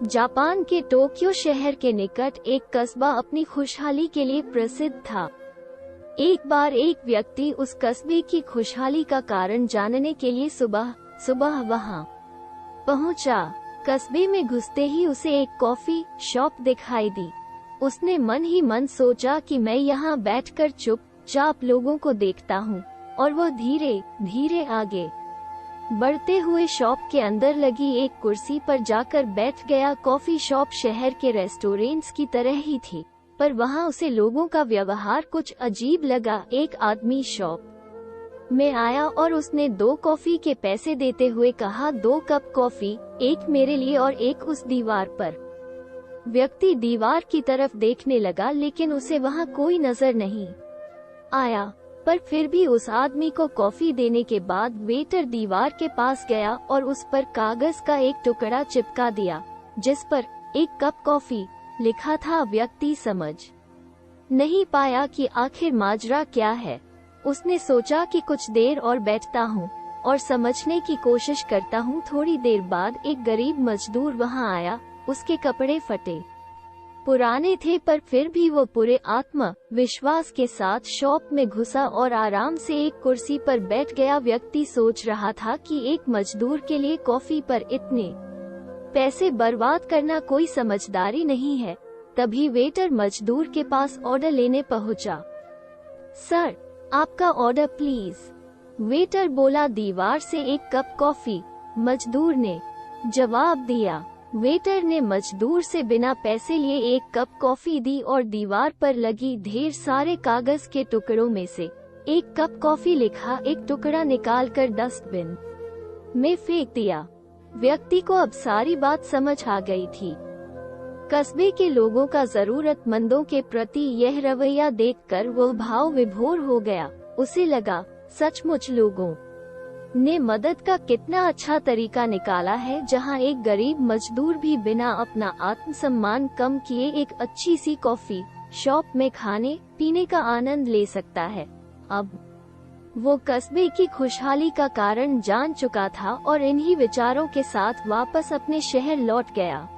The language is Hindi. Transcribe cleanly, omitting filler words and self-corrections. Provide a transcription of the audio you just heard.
जापान के टोक्यो शहर के निकट एक कस्बा अपनी खुशहाली के लिए प्रसिद्ध था। एक बार एक व्यक्ति उस कस्बे की खुशहाली का कारण जानने के लिए सुबह सुबह वहां पहुंचा। कस्बे में घुसते ही उसे एक कॉफी शॉप दिखाई दी। उसने मन ही मन सोचा कि मैं यहाँ बैठकर चुपचाप लोगों को देखता हूँ, और वो धीरे धीरे आगे बढ़ते हुए शॉप के अंदर लगी एक कुर्सी पर जाकर बैठ गया। कॉफी शॉप शहर के रेस्टोरेंट्स की तरह ही थी, पर वहाँ उसे लोगों का व्यवहार कुछ अजीब लगा। एक आदमी शॉप में आया और उसने 2 कॉफी के पैसे देते हुए कहा, 2 कप कॉफी, एक मेरे लिए और एक उस दीवार पर। व्यक्ति दीवार की तरफ देखने लगा, लेकिन उसे वहाँ कोई नजर नहीं आया। पर फिर भी उस आदमी को कॉफी देने के बाद वेटर दीवार के पास गया और उस पर कागज का एक टुकड़ा चिपका दिया, जिस पर 1 कप कॉफी लिखा था। व्यक्ति समझ नहीं पाया कि आखिर माजरा क्या है। उसने सोचा कि कुछ देर और बैठता हूँ और समझने की कोशिश करता हूँ। थोड़ी देर बाद एक गरीब मजदूर वहाँ आया। उसके कपड़े फटे पुराने थे, पर फिर भी वो पूरे आत्मविश्वास के साथ शॉप में घुसा और आराम से एक कुर्सी पर बैठ गया। व्यक्ति सोच रहा था कि एक मजदूर के लिए कॉफी पर इतने पैसे बर्बाद करना कोई समझदारी नहीं है। तभी वेटर मजदूर के पास ऑर्डर लेने पहुंचा। सर, आपका ऑर्डर प्लीज, वेटर बोला। दीवार से 1 कप कॉफी, मजदूर ने जवाब दिया। वेटर ने मजदूर से बिना पैसे लिए 1 कप कॉफी दी और दीवार पर लगी ढेर सारे कागज के टुकड़ों में से 1 कप कॉफी लिखा एक टुकड़ा निकालकर डस्टबिन में फेंक दिया। व्यक्ति को अब सारी बात समझ आ गई थी। कस्बे के लोगों का जरूरतमंदों के प्रति यह रवैया देखकर वो भाव विभोर हो गया। उसे लगा, सचमुच लोगों ने मदद का कितना अच्छा तरीका निकाला है, जहां एक गरीब मजदूर भी बिना अपना आत्मसम्मान कम किए एक अच्छी सी कॉफी शॉप में खाने पीने का आनंद ले सकता है। अब वो कस्बे की खुशहाली का कारण जान चुका था और इन्हीं विचारों के साथ वापस अपने शहर लौट गया।